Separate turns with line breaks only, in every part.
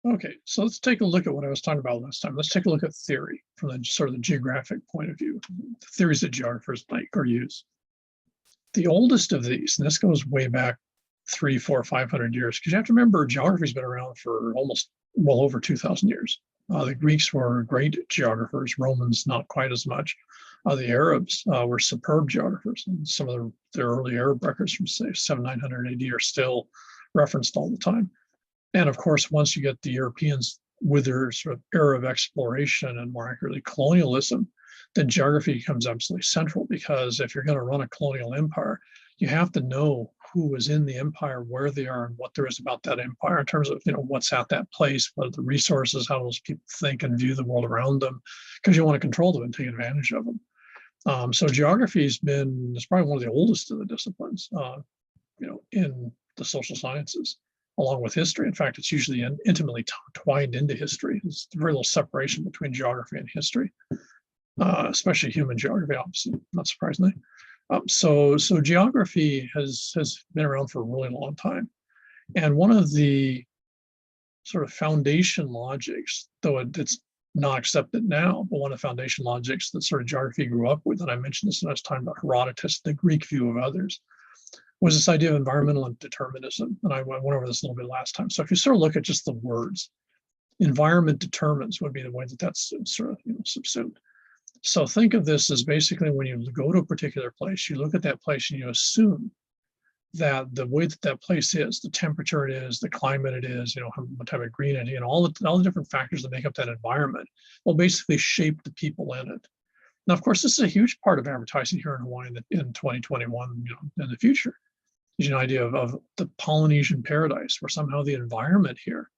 Okay, so let's take a look at what I was talking about last time. Let's take a look at theory from the sort of the geographic point of view, the theories that geographers like or use. The oldest of these, and this goes way back 3, 4, 500 years, because you have to remember geography's been around for almost well over 2,000 years. The Greeks were great geographers, Romans not quite as much. The Arabs were superb geographers, and some of their early Arab records from say 900 AD are still referenced all the time. And of course, once you get the Europeans with their sort of era of exploration and more accurately colonialism, then geography becomes absolutely central, because if you're going to run a colonial empire, you have to know who was in the empire, where they are, and what there is about that empire in terms of, what's at that place, what are the resources, how those people think and view the world around them, because you want to control them and take advantage of them. So geography it's probably one of the oldest of the disciplines, in the social sciences, along with history. In fact, it's usually intimately twined into history. There's very little separation between geography and history, especially human geography, obviously, not surprisingly. So geography has been around for a really long time. And one of the sort of foundation logics, though it's not accepted now, but one of the foundation logics that sort of geography grew up with, and I mentioned this when I was talking about Herodotus, the Greek view of others, was this idea of environmental determinism. And I went over this a little bit last time. So if you sort of look at just the words, environment determines would be the way that that's sort of subsumed. So think of this as basically when you go to a particular place, you look at that place and you assume that the way that that place is, the temperature it is, the climate it is, what type of green it is, all the different factors that make up that environment will basically shape the people in it. Now, of course, this is a huge part of advertising here in Hawaii in 2021, in the future. There's an idea of the Polynesian paradise, where somehow the environment here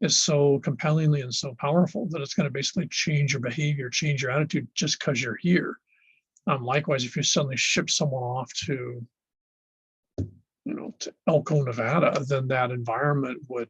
is so compellingly and so powerful that it's going to basically change your behavior, change your attitude just because you're here. Likewise, if you suddenly ship someone off to Elko, Nevada, then that environment would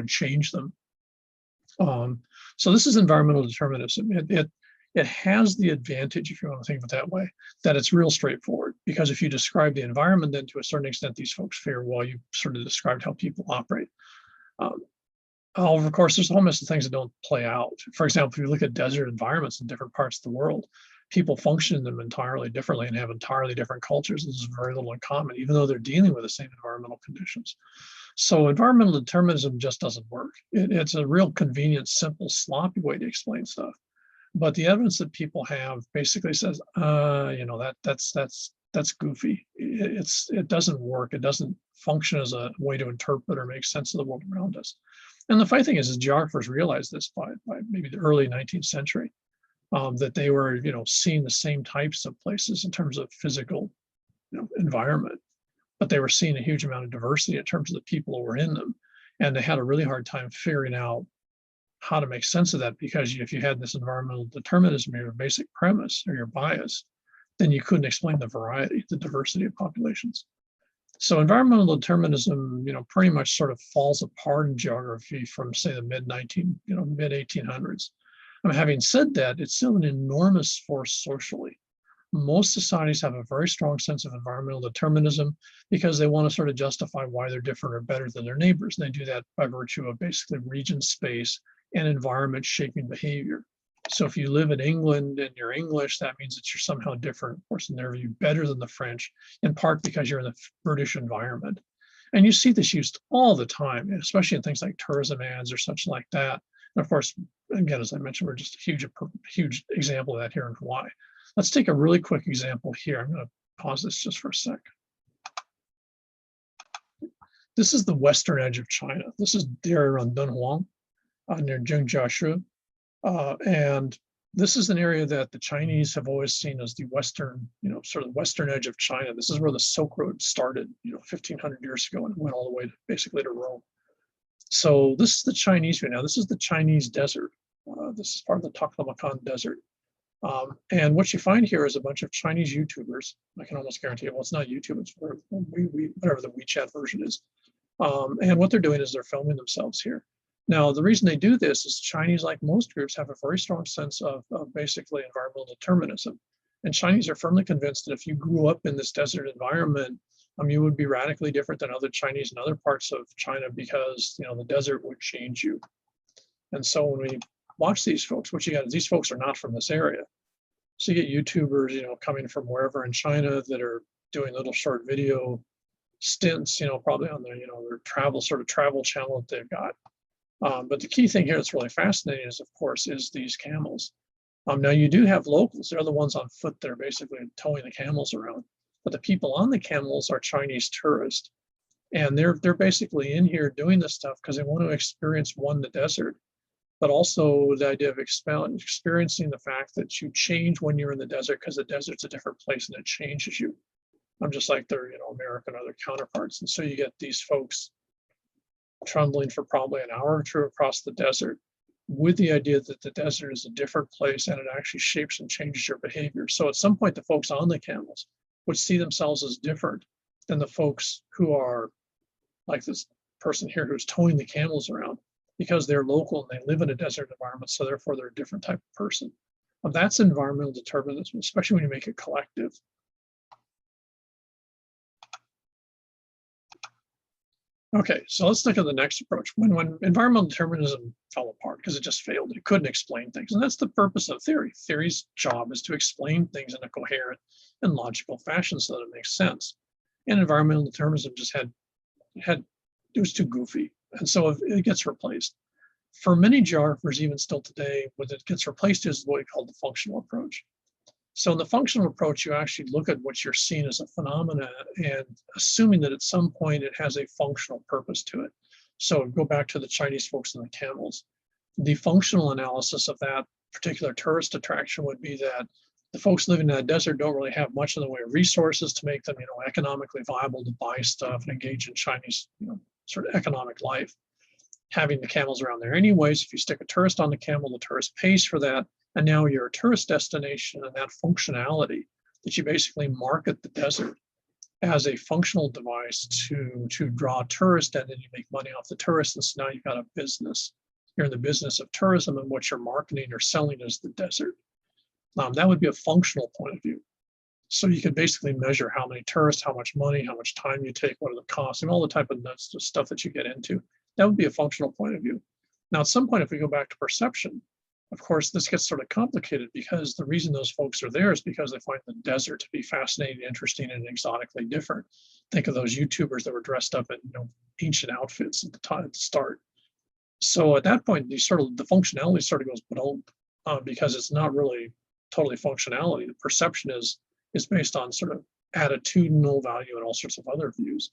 change them. So this is environmental determinism. It has the advantage, if you want to think of it that way, that it's real straightforward, because if you describe the environment, then to a certain extent, these folks figure, well, you sort of described how people operate. However, of course, there's a whole mess of things that don't play out. For example, if you look at desert environments in different parts of the world, people function in them entirely differently and have entirely different cultures. There's very little in common, even though they're dealing with the same environmental conditions. So environmental determinism just doesn't work. It's a real convenient, simple, sloppy way to explain stuff. But the evidence that people have basically says, that's goofy. It doesn't work. It doesn't function as a way to interpret or make sense of the world around us. And the funny thing is geographers realized this by maybe the early 19th century, that they were, seeing the same types of places in terms of physical, environment, but they were seeing a huge amount of diversity in terms of the people who were in them. And they had a really hard time figuring out how to make sense of that, because if you had this environmental determinism, your basic premise or your bias, then you couldn't explain the variety, the diversity of populations. So environmental determinism, pretty much sort of falls apart in geography from, say, the mid 1800s. Having said that, it's still an enormous force socially. Most societies have a very strong sense of environmental determinism because they want to sort of justify why they're different or better than their neighbors. And they do that by virtue of basically region, space, and environment shaping behavior. So if you live in England and you're English, that means that you're somehow different, of course, in their view, better than the French, in part because you're in the British environment. And you see this used all the time, especially in things like tourism ads or such like that. And of course, again, as I mentioned, we're just a huge example of that here in Hawaii. Let's take a really quick example here. I'm going to pause this just for a sec. This is the western edge of China. This is the area around Dunhuang, near Zhengjiashu. And this is an area that the Chinese have always seen as the western, sort of western edge of China. This is where the Silk Road started, 1,500 years ago, and it went all the way basically to Rome. So this is the Chinese view. Now, this is the Chinese desert. This is part of the Taklamakan Desert. And what you find here is a bunch of Chinese YouTubers. I can almost guarantee it. Well, it's not YouTube. It's whatever the WeChat version is. And what they're doing is they're filming themselves here. Now, the reason they do this is Chinese, like most groups, have a very strong sense of basically environmental determinism. And Chinese are firmly convinced that if you grew up in this desert environment, You would be radically different than other Chinese in other parts of China because, the desert would change you. And so when we watch these folks, what you got is these folks are not from this area. So you get YouTubers, coming from wherever in China that are doing little short video stints, probably on their, their travel channel that they've got. But the key thing here that's really fascinating is, of course, is these camels. Now you do have locals. They're the ones on foot that are basically towing the camels around. But the people on the camels are Chinese tourists. And they're basically in here doing this stuff because they want to experience, one, the desert, but also the idea of experiencing the fact that you change when you're in the desert because the desert's a different place and it changes you. Just like their, American or other counterparts. And so you get these folks trundling for probably an hour or two across the desert with the idea that the desert is a different place and it actually shapes and changes your behavior. So at some point, the folks on the camels would see themselves as different than the folks who are like this person here who's towing the camels around because they're local and they live in a desert environment. So therefore, they're a different type of person. That's environmental determinism, especially when you make it collective. Okay, so let's look at the next approach. When environmental determinism fell apart because it just failed, it couldn't explain things. And that's the purpose of theory. Theory's job is to explain things in a coherent and logical fashion so that it makes sense. And environmental determinism just it was too goofy. And so it gets replaced. For many geographers, even still today, what it gets replaced is what we call the functional approach. So in the functional approach, you actually look at what you're seeing as a phenomena and assuming that at some point it has a functional purpose to it. So go back to the Chinese folks and the camels. The functional analysis of that particular tourist attraction would be that the folks living in that desert don't really have much in the way of resources to make them, economically viable to buy stuff and engage in Chinese, sort of economic life. Having the camels around there anyways, if you stick a tourist on the camel, the tourist pays for that. And now you're a tourist destination, and that functionality that you basically market the desert as a functional device to draw tourists, and then you make money off the tourists. And so now you've got a business. You're in the business of tourism, and what you're marketing or selling is the desert. That would be a functional point of view. So you could basically measure how many tourists, how much money, how much time you take, what are the costs, and all the type of stuff that you get into. That would be a functional point of view. Now, at some point, if we go back to perception, of course, this gets sort of complicated because the reason those folks are there is because they find the desert to be fascinating, interesting, and exotically different. Think of those YouTubers that were dressed up in ancient outfits at the start. So at that point, the functionality sort of goes because it's not really totally functionality. The perception is based on sort of attitudinal value and all sorts of other views.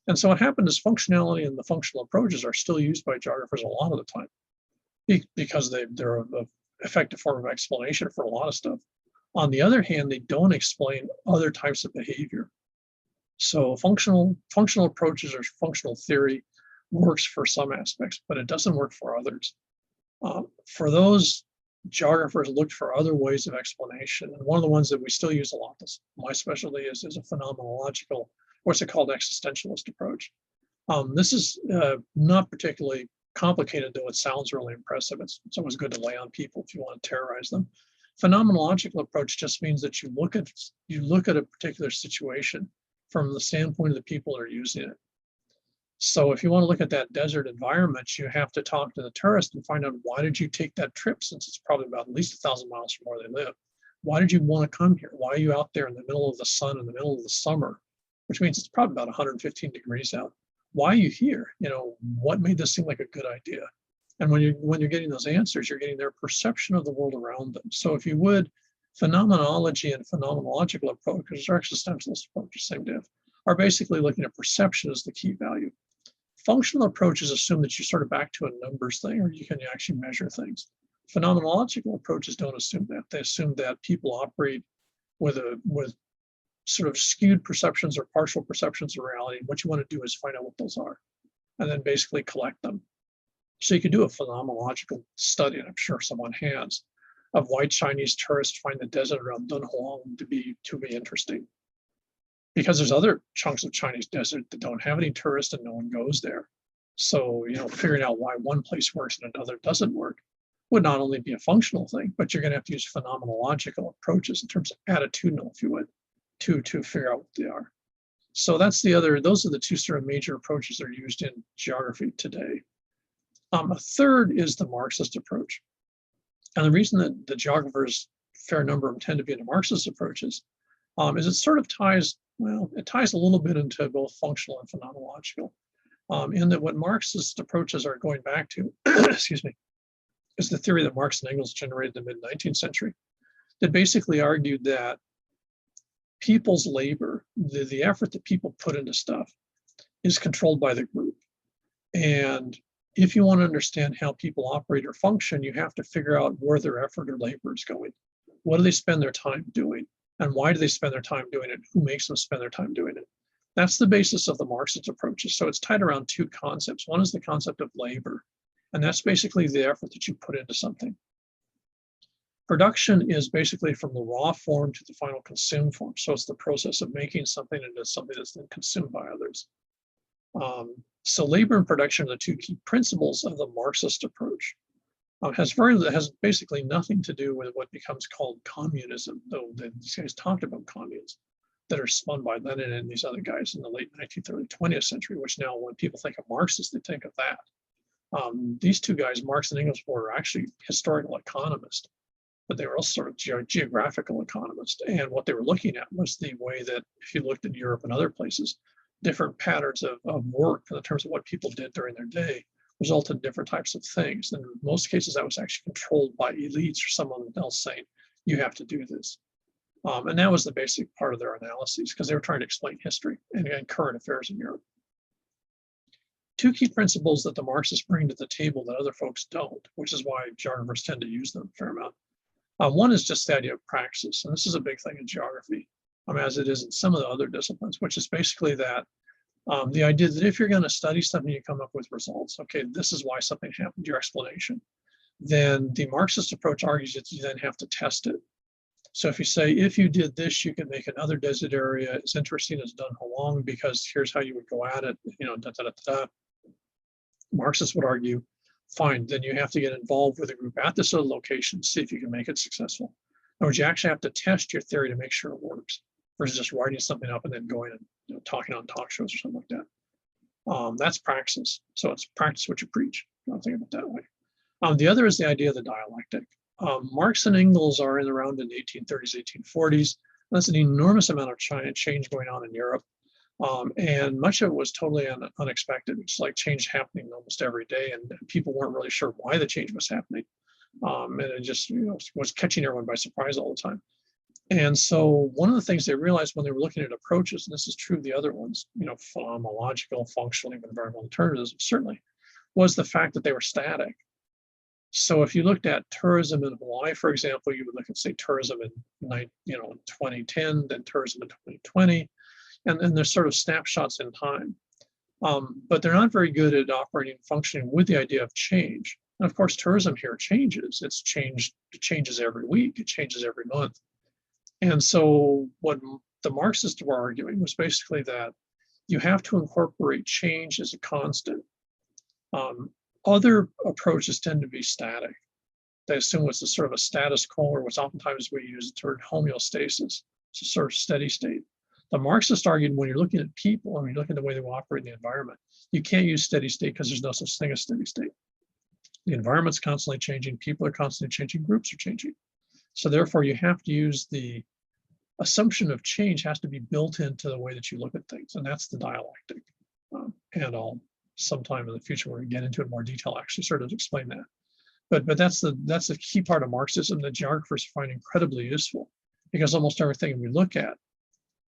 And so what happened is functionality and the functional approaches are still used by geographers a lot of the time, because they're an effective form of explanation for a lot of stuff. On the other hand, they don't explain other types of behavior. So functional approaches or functional theory works for some aspects, but it doesn't work for others. For those, geographers looked for other ways of explanation. And one of the ones that we still use a lot, my specialty is a phenomenological, what's it called, existentialist approach. This is not particularly complicated, though it sounds really impressive. It's always good to lay on people if you want to terrorize them. Phenomenological approach just means that you look at a particular situation from the standpoint of the people that are using it. So if you want to look at that desert environment, you have to talk to the tourist and find out, why did you take that trip, since it's probably about at least 1,000 miles from where they live? Why did you want to come here? Why are you out there in the middle of the sun in the middle of the summer, which means it's probably about 115 degrees out? Why are you here? What made this seem like a good idea? And when you're getting those answers, you're getting their perception of the world around them. So if you would, phenomenology and phenomenological approaches, or existentialist approaches, same diff, are basically looking at perception as the key value. Functional approaches assume that you're sort of back to a numbers thing, or you can actually measure things. Phenomenological approaches don't assume that. They assume that people operate with sort of skewed perceptions or partial perceptions of reality. What you want to do is find out what those are, and then basically collect them. So you could do a phenomenological study, and I'm sure someone has, of why Chinese tourists find the desert around Dunhuang to be interesting. Because there's other chunks of Chinese desert that don't have any tourists and no one goes there. So, figuring out why one place works and another doesn't work would not only be a functional thing, but you're going to have to use phenomenological approaches in terms of attitudinal, if you would, to figure out what they are. So that's the other, those are the two sort of major approaches that are used in geography today. A third is the Marxist approach. And the reason that the geographers, fair number of them tend to be into Marxist approaches, is it sort of ties, well, it ties a little bit into both functional and phenomenological, in that what Marxist approaches are going back to, excuse me, is the theory that Marx and Engels generated in the mid-19th century, that basically argued that people's labor, the effort that people put into stuff, is controlled by the group. And if you want to understand how people operate or function, you have to figure out where their effort or labor is going. What do they spend their time doing? And why do they spend their time doing it? Who makes them spend their time doing it? That's the basis of the Marxist approaches. So it's tied around two concepts. One is the concept of labor, and that's basically the effort that you put into something. Production is basically from the raw form to the final consumed form. So it's the process of making something into something that's then consumed by others. So labor and production are the two key principles of the Marxist approach. Has basically nothing to do with what becomes called communism, though these guys talked about communes that are spun by Lenin and these other guys in the late 19th, early 20th century, which now when people think of Marxists, they think of that. These two guys, Marx and Engels, were actually historical economists, but they were also sort of geographical economists. And what they were looking at was the way that, if you looked at Europe and other places, different patterns of work in terms of what people did during their day resulted in different types of things. And in most cases, that was actually controlled by elites or someone else saying, you have to do this. And that was the basic part of their analyses, because they were trying to explain history and current affairs in Europe. Two key principles that the Marxists bring to the table that other folks don't, which is why geographers tend to use them a fair amount. One is just the idea of praxis, and this is a big thing in geography, as it is in some of the other disciplines, which is basically that the idea that if you're going to study something, you come up with results. Okay, this is why something happened, your explanation. Then the Marxist approach argues that you then have to test it. So if you say, if you did this, you can make another desert area as interesting as done along, because here's how you would go at it, Marxists would argue, fine, then you have to get involved with a group at this other location, see if you can make it successful. In other words, you actually have to test your theory to make sure it works, versus just writing something up and then going and talking on talk shows or something like that. That's praxis. So it's practice what you preach. Don't think of it that way. The other is the idea of the dialectic. Marx and Engels are around in the 1830s, 1840s. That's an enormous amount of change going on in Europe. And much of it was totally unexpected. It's like change happening almost every day, and people weren't really sure why the change was happening. And it just was catching everyone by surprise all the time. And so one of the things they realized when they were looking at approaches, and this is true of the other ones, phenomenological, functional, even environmental alternatives, certainly, was the fact that they were static. So if you looked at tourism in Hawaii, for example, you would look at, say, tourism in 2010, then tourism in 2020, and then there's sort of snapshots in time. But they're not very good at operating and functioning with the idea of change. And of course, tourism here changes. It changes every week, it changes every month. And so what the Marxists were arguing was basically that you have to incorporate change as a constant. Other approaches tend to be static. They assume it's a sort of a status quo, or what's oftentimes we use the word homeostasis. It's a sort of steady state. The Marxists argued when you're looking at people and you're looking at the way they operate in the environment, you can't use steady state because there's no such thing as steady state. The environment's constantly changing, people are constantly changing, groups are changing. So therefore you have to use the assumption of change has to be built into the way that you look at things, and that's the dialectic. And I'll sometime in the future when we get into it in more detail actually sort of explain that. But that's the key part of Marxism that geographers find incredibly useful, because almost everything we look at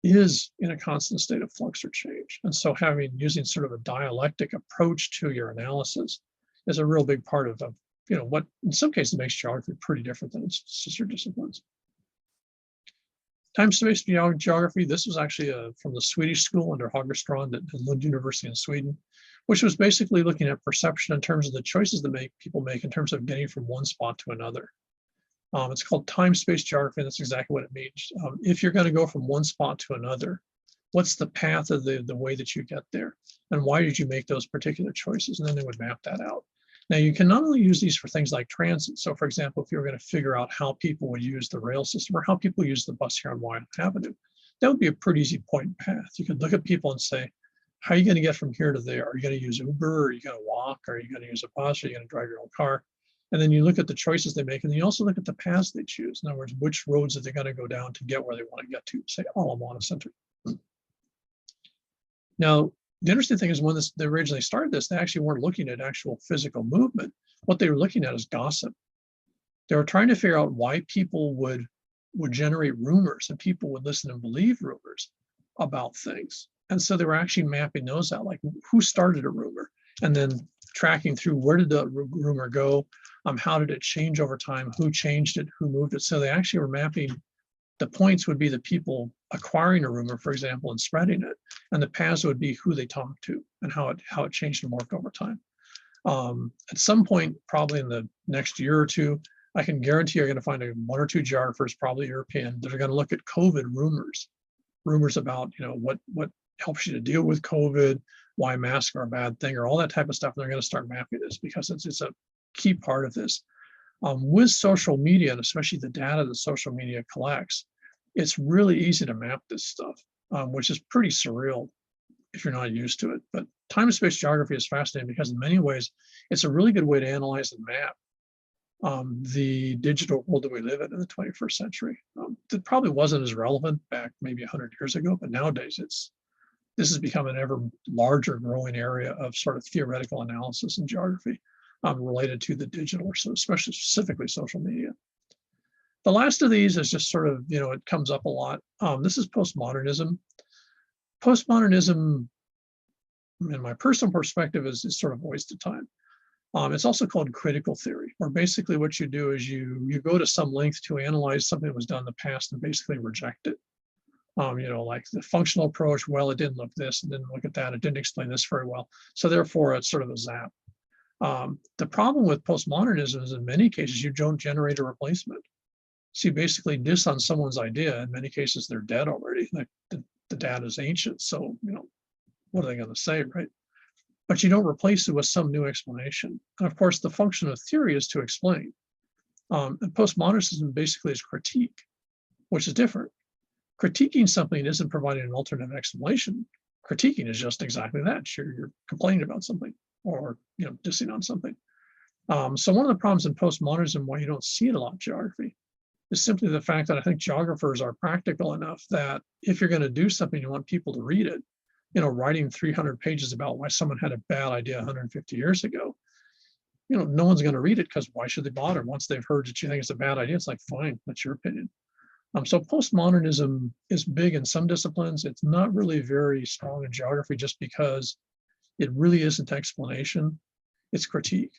is in a constant state of flux or change. And so using sort of a dialectic approach to your analysis is a real big part of what in some cases makes geography pretty different than its sister disciplines. Time-space geography, this was actually from the Swedish school under Hagerstrand at Lund University in Sweden, which was basically looking at perception in terms of the choices that people make in terms of getting from one spot to another. It's called time-space geography, and that's exactly what it means. If you're going to go from one spot to another, what's the path of the way that you get there? And why did you make those particular choices? And then they would map that out. Now, you can not only use these for things like transit. So, for example, if you're going to figure out how people would use the rail system or how people use the bus here on Wyoming Avenue, that would be a pretty easy point path. You could look at people and say, how are you going to get from here to there? Are you going to use Uber? Or are you going to walk? Are you going to use a bus? Are you going to drive your own car? And then you look at the choices they make, and you also look at the paths they choose. In other words, which roads are they going to go down to get where they want to get to, say, Ala Center. Now, the interesting thing is when they originally started this, they actually weren't looking at actual physical movement. What they were looking at is gossip. They were trying to figure out why people would generate rumors and people would listen and believe rumors about things. And so they were actually mapping those out, like who started a rumor, and then tracking through where did the rumor go, how did it change over time, who changed it, who moved it. So they actually were mapping, the points would be the people acquiring a rumor, for example, and spreading it, and the paths would be who they talked to and how it changed and worked over time. At some point, probably in the next year or two, I can guarantee you're going to find one or two geographers, probably European, that are going to look at COVID rumors about, what helps you to deal with COVID, why masks are a bad thing, or all that type of stuff. And they're going to start mapping this because it's a key part of this. With social media, and especially the data that social media collects, it's really easy to map this stuff, which is pretty surreal if you're not used to it. But time and space geography is fascinating because in many ways, it's a really good way to analyze and map the digital world that we live in the 21st century. That probably wasn't as relevant back maybe 100 years ago, but nowadays this has become an ever larger growing area of sort of theoretical analysis and geography related to the digital, or so especially specifically social media. The last of these is just sort of, it comes up a lot. This is postmodernism. Postmodernism, in my personal perspective, is sort of a waste of time. It's also called critical theory, where basically what you do is you go to some length to analyze something that was done in the past and basically reject it. Like the functional approach, well, it didn't look this, it didn't look at that, it didn't explain this very well. So therefore, it's sort of a zap. The problem with postmodernism is in many cases, you don't generate a replacement. So you basically diss on someone's idea. In many cases, they're dead already. Like the data is ancient. So, what are they going to say, right? But you don't replace it with some new explanation. And of course, the function of theory is to explain. And postmodernism basically is critique, which is different. Critiquing something isn't providing an alternative explanation. Critiquing is just exactly that. You're complaining about something or dissing on something. So one of the problems in postmodernism, why you don't see it a lot in geography, is simply the fact that I think geographers are practical enough that if you're going to do something, you want people to read it. Writing 300 pages about why someone had a bad idea 150 years ago, no one's going to read it because why should they bother? Once they've heard that you think it's a bad idea, it's like, fine, that's your opinion. So postmodernism is big in some disciplines. It's not really very strong in geography just because it really isn't explanation, it's critique.